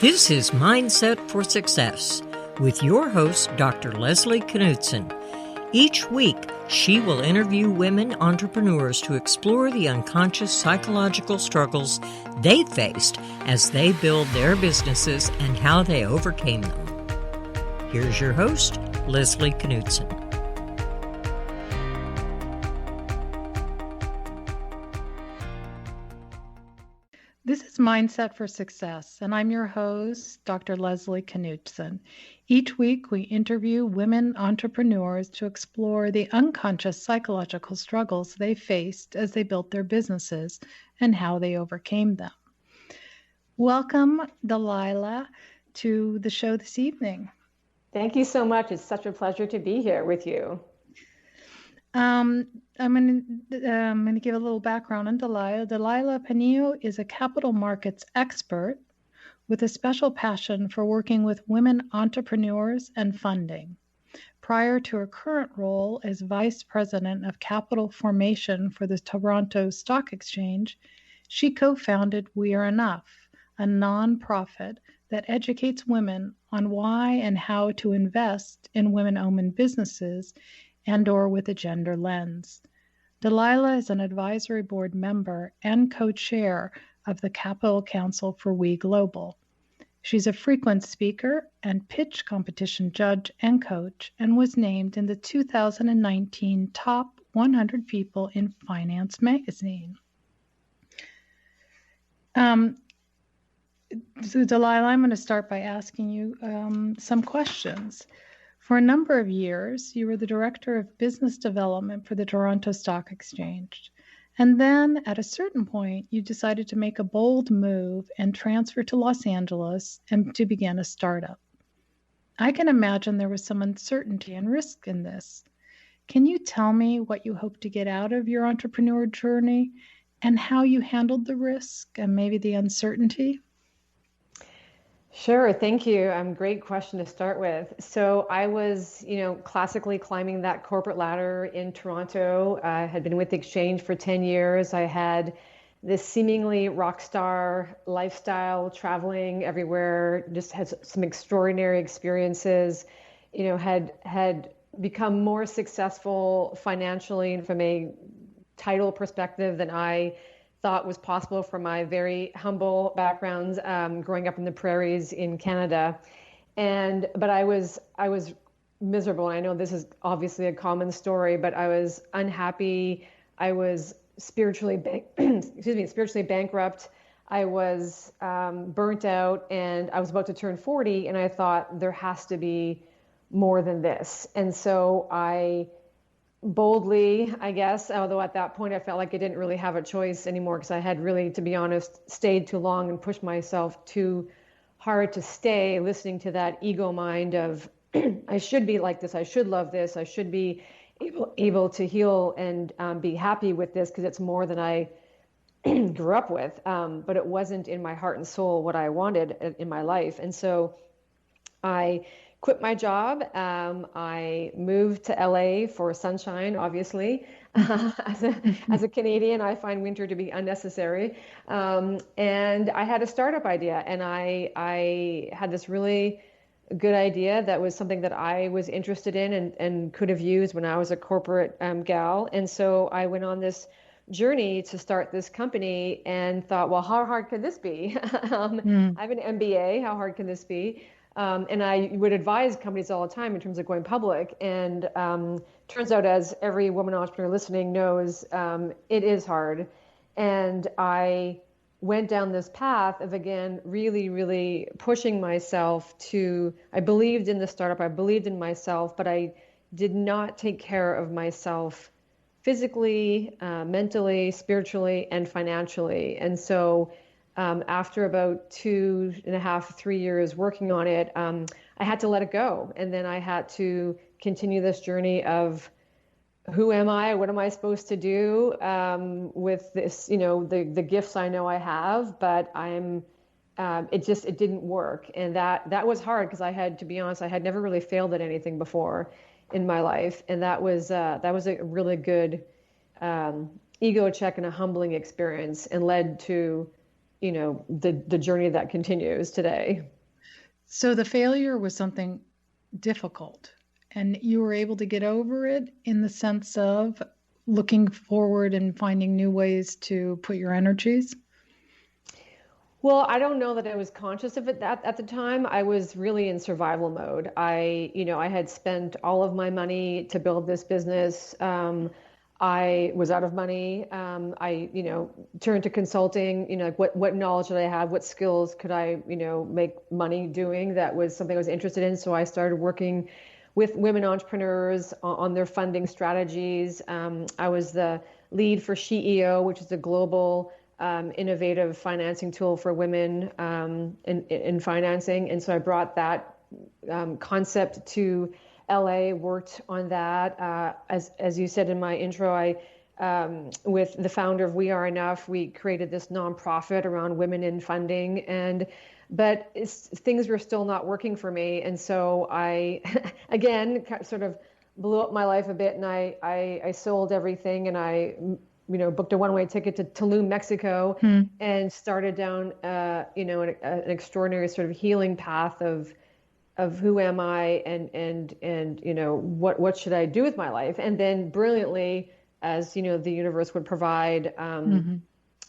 This is Mindset for Success with your host, Dr. Leslie Knudsen. Each week, she will interview women entrepreneurs to explore the unconscious psychological struggles they faced as they build their businesses and how they overcame them. Here's your host, Leslie Knudsen. This is Mindset for Success, and I'm your host, Dr. Leslie Knudsen. Each week, we interview women entrepreneurs to explore the unconscious psychological struggles they faced as they built their businesses and how they overcame them. Welcome, Delilah, to the show this evening. Thank you so much. It's such a pleasure to be here with you. I'm going to give a little background on Delilah. Delilah Panio is a capital markets expert with a special passion for working with women entrepreneurs and funding. Prior to her current role as Vice President of Capital Formation for the Toronto Stock Exchange, she co-founded We Are Enough, a nonprofit that educates women on why and how to invest in women-owned businesses and/or with a gender lens. Delilah is an advisory board member and co-chair of the Capital Council for We Global. She's a frequent speaker and pitch competition judge and coach, and was named in the 2019 Top 100 People in Finance magazine. So Delilah, I'm going to start by asking you some questions. For a number of years, you were the Director of Business Development for the Toronto Stock Exchange. And then at a certain point, you decided to make a bold move and transfer to Los Angeles and to begin a startup. I can imagine there was some uncertainty and risk in this. Can you tell me what you hope to get out of your entrepreneur journey and how you handled the risk and maybe the uncertainty? Sure. Thank you. Great question to start with. So I was, classically climbing that corporate ladder in Toronto. I had been with the exchange for 10 years. I had this seemingly rock star lifestyle, traveling everywhere, just had some extraordinary experiences, had become more successful financially and from a title perspective than I thought was possible from my very humble backgrounds, growing up in the prairies in Canada. But I was miserable. And I know this is obviously a common story, but I was unhappy. I was spiritually bankrupt. I was burnt out, and I was about to turn 40, and I thought there has to be more than this. And so I boldly, I guess, although at that point I felt like I didn't really have a choice anymore, because I had really, to be honest, stayed too long and pushed myself too hard to stay, listening to that ego mind of I should be like this, I should love this, I should be able to heal and be happy with this because it's more than I grew up with, but it wasn't in my heart and soul what I wanted in my life. And so I quit my job. I moved to LA for sunshine, obviously. As a Canadian, I find winter to be unnecessary. And I had a startup idea, and I had this really good idea that was something that I was interested in and could have used when I was a corporate gal. And so I went on this journey to start this company and thought, well, how hard could this be? I have an MBA. How hard can this be? And I would advise companies all the time in terms of going public. And turns out, as every woman entrepreneur listening knows, it is hard. And I went down this path of, again, really, really pushing myself I believed in the startup, I believed in myself, but I did not take care of myself physically, mentally, spiritually, and financially. And so after about 2.5, 3 years working on it, I had to let it go. And then I had to continue this journey of who am I? What am I supposed to do with this, the gifts I know I have, but it didn't work. And that was hard because to be honest, I had never really failed at anything before in my life. And that was a really good ego check and a humbling experience, and led to the journey that continues today. So the failure was something difficult, and you were able to get over it in the sense of looking forward and finding new ways to put your energies? Well, I don't know that I was conscious of it at the time. I was really in survival mode. I had spent all of my money to build this business. I was out of money. I turned to consulting, like what knowledge did I have? What skills could I, make money doing? That was something I was interested in. So I started working with women entrepreneurs on their funding strategies. I was the lead for SheEO, which is a global innovative financing tool for women in financing. And so I brought that concept to LA, worked on that. As you said in my intro, with the founder of We Are Enough, we created this nonprofit around women in funding. But things were still not working for me. And so I, again, sort of blew up my life a bit, and I sold everything, and I booked a one-way ticket to Tulum, Mexico, and started down, an extraordinary sort of healing path of who am I, and what should I do with my life? And then brilliantly, as the universe would provide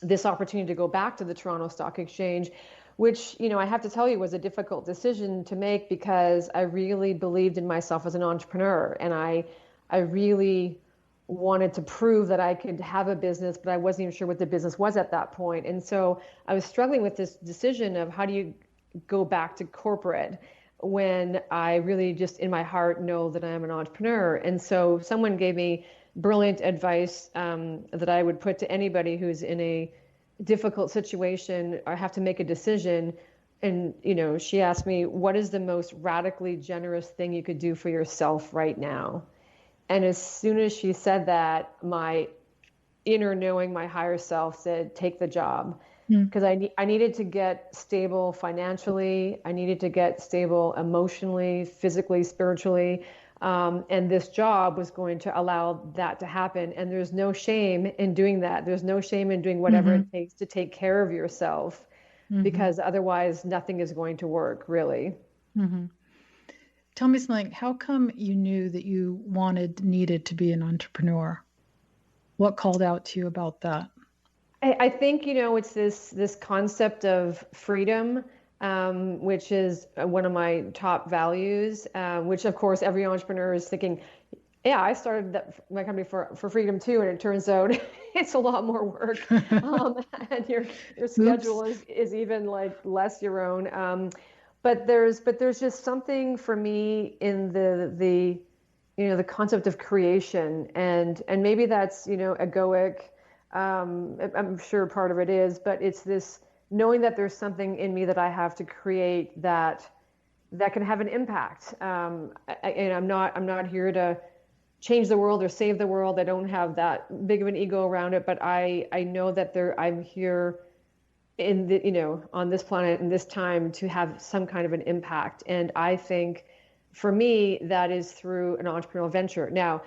this opportunity to go back to the Toronto Stock Exchange, which I have to tell you was a difficult decision to make, because I really believed in myself as an entrepreneur, and I really wanted to prove that I could have a business, but I wasn't even sure what the business was at that point. And so I was struggling with this decision of how do you go back to corporate when I really just in my heart know that I am an entrepreneur. And so someone gave me brilliant advice that I would put to anybody who's in a difficult situation or have to make a decision. And, she asked me, what is the most radically generous thing you could do for yourself right now? And as soon as she said that, my inner knowing, my higher self said, take the job. Because I needed to get stable financially. I needed to get stable emotionally, physically, spiritually. And this job was going to allow that to happen. And there's no shame in doing that. There's no shame in doing whatever it takes to take care of yourself, because otherwise nothing is going to work, really. Tell me something. How come you knew that you needed to be an entrepreneur? What called out to you about that? I think, it's this concept of freedom, which is one of my top values, which of course every entrepreneur is thinking, yeah, I started my company for freedom too. And it turns out it's a lot more work. And your schedule is even like less your own. But there's just something for me in the concept of creation, and maybe that's, egoic. I'm sure part of it is, but it's this knowing that there's something in me that I have to create that can have an impact. And I'm not here to change the world or save the world. I don't have that big of an ego around it, but I know that I'm here on this planet in this time to have some kind of an impact. And I think for me, that is through an entrepreneurial venture. Now,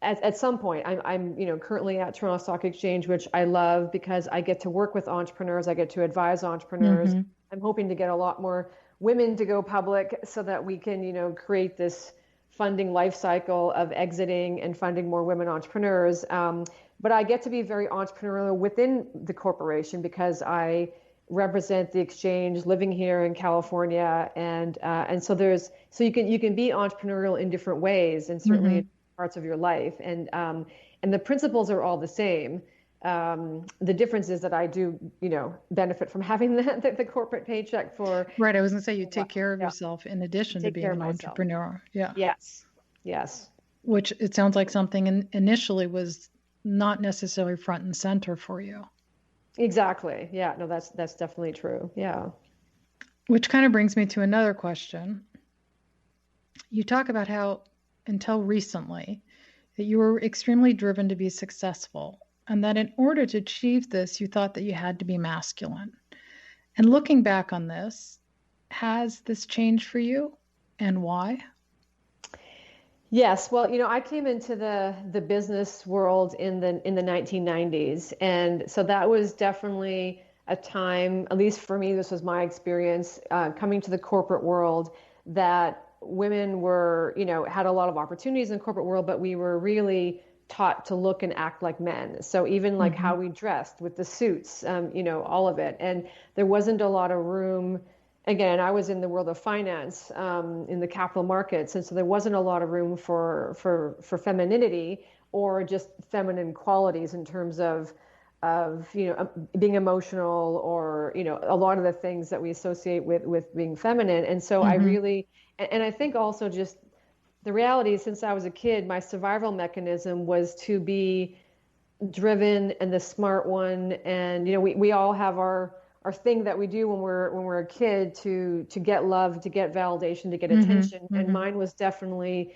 at some point, I'm currently at Toronto Stock Exchange, which I love because I get to work with entrepreneurs. I get to advise entrepreneurs. I'm hoping to get a lot more women to go public so that we can, create this funding life cycle of exiting and funding more women entrepreneurs. But I get to be very entrepreneurial within the corporation because I represent the exchange living here in California. And so you can be entrepreneurial in different ways, and certainly in parts of your life. And the principles are all the same. The difference is that I do, benefit from having the corporate paycheck for. Right. I was going to say you take care of yourself in addition to being an entrepreneur. Yeah. Yes. Which it sounds like something initially was not necessarily front and center for you. Exactly. Yeah. No, that's definitely true. Yeah. Which kind of brings me to another question. You talk about how until recently that you were extremely driven to be successful, and that in order to achieve this, you thought that you had to be masculine. And looking back on this, has this changed for you, and why? Yes. Well, I came into the business world in the 1990s. And so that was definitely a time, at least for me, this was my experience, coming to the corporate world, that women were, had a lot of opportunities in the corporate world, but we were really taught to look and act like men. So even like how we dressed with the suits, all of it. And there wasn't a lot of room. Again, I was in the world of finance, in the capital markets. And so there wasn't a lot of room for femininity or just feminine qualities in terms of being emotional, or a lot of the things that we associate with being feminine. And so I really, and I think also just the reality is, since I was a kid, my survival mechanism was to be driven and the smart one. And we all have our thing that we do when we're a kid to get love, to get validation, to get attention. And mine was definitely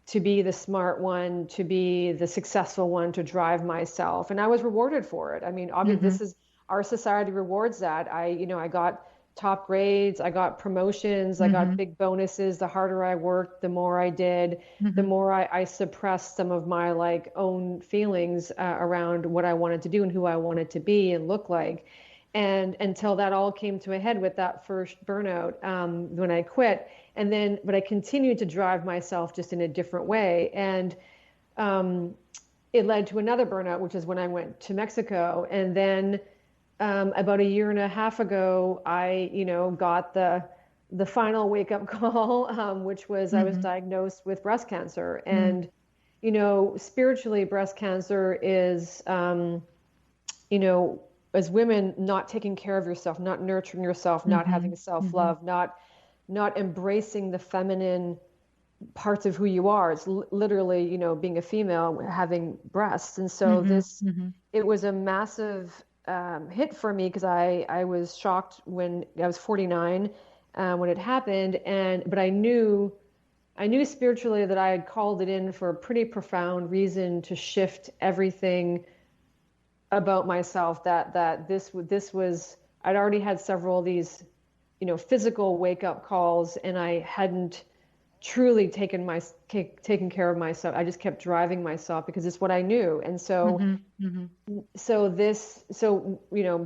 to be the smart one, to be the successful one, to drive myself. And I was rewarded for it. I mean, obviously, this is, our society rewards that. I got top grades, I got promotions, I got big bonuses. The harder I worked, the more I did, the more I suppressed some of my own feelings around what I wanted to do and who I wanted to be and look like. And until that all came to a head with that first burnout, when I quit. And then, but I continued to drive myself just in a different way. And it led to another burnout, which is when I went to Mexico. And then about a year and a half ago, I, got the final wake up call, which was I was diagnosed with breast cancer. And, spiritually, breast cancer is, as women, not taking care of yourself, not nurturing yourself, not having self-love, not embracing the feminine parts of who you are. It's literally, being a female, having breasts. And so it was a massive hit for me, because I was shocked when I was 49 when it happened. But I knew spiritually that I had called it in for a pretty profound reason, to shift everything about myself, that this was, I'd already had several of these, physical wake up calls, and I hadn't truly taken care of myself. I just kept driving myself because it's what I knew. And so,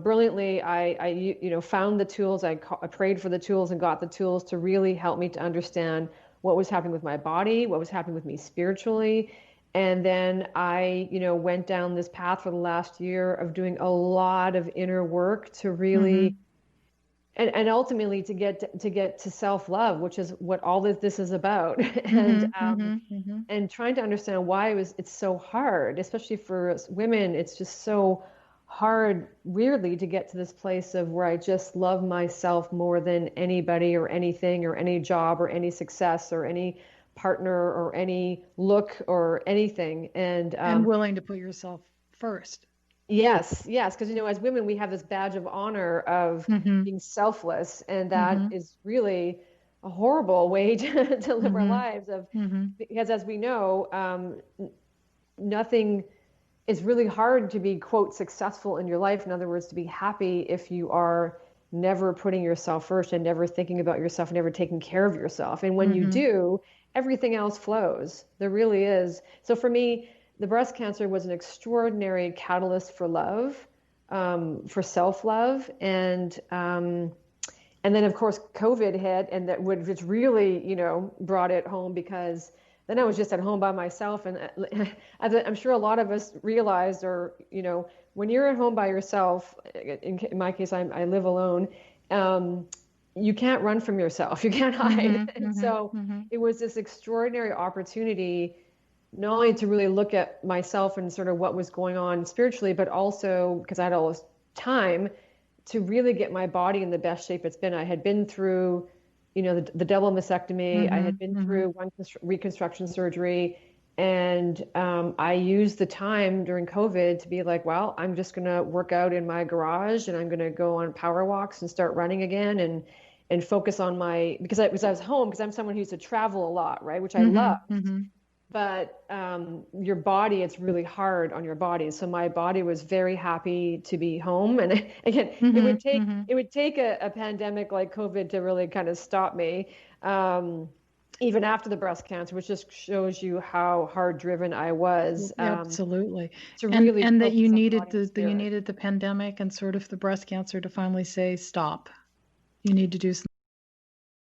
brilliantly, I found the tools. I prayed for the tools and got the tools to really help me to understand what was happening with my body, what was happening with me spiritually. And then I, went down this path for the last year of doing a lot of inner work to really, and ultimately to get to self-love, which is what all this is about. And trying to understand why it's so hard, especially for us women. It's just so hard, weirdly, to get to this place of where I just love myself more than anybody or anything or any job or any success or any partner or any look or anything. And willing to put yourself first. Yes. Because, as women, we have this badge of honor of being selfless. And that is really a horrible way to live our lives. Because as we know, nothing is really hard to be, quote, successful in your life. In other words, to be happy if you are never putting yourself first and never thinking about yourself, never taking care of yourself. And when you do, everything else flows. There really is. So for me, the breast cancer was an extraordinary catalyst for love, for self-love. And then of course COVID hit, and which really, brought it home, because then I was just at home by myself. And I'm sure a lot of us realized, or, when you're at home by yourself, in my case, I live alone, you can't run from yourself. You can't hide. And so it was this extraordinary opportunity, not only to really look at myself and sort of what was going on spiritually, but also because I had all this time to really get my body in the best shape it's been. I had been through, the double mastectomy. I had been through one reconstruction surgery. And I used the time during COVID to be like, well, I'm just going to work out in my garage, and I'm going to go on power walks and start running again, and focus on because I was home, because I'm someone who used to travel a lot, right? Which I love. But your body, it's really hard on your body. So my body was very happy to be home. And again, it would take a pandemic like COVID to really kind of stop me. even after the breast cancer, which just shows you how hard driven I was. Absolutely. To really And that you focus on needed body and you spirit. needed the pandemic and sort of the breast cancer to finally say, stop. You need to do something.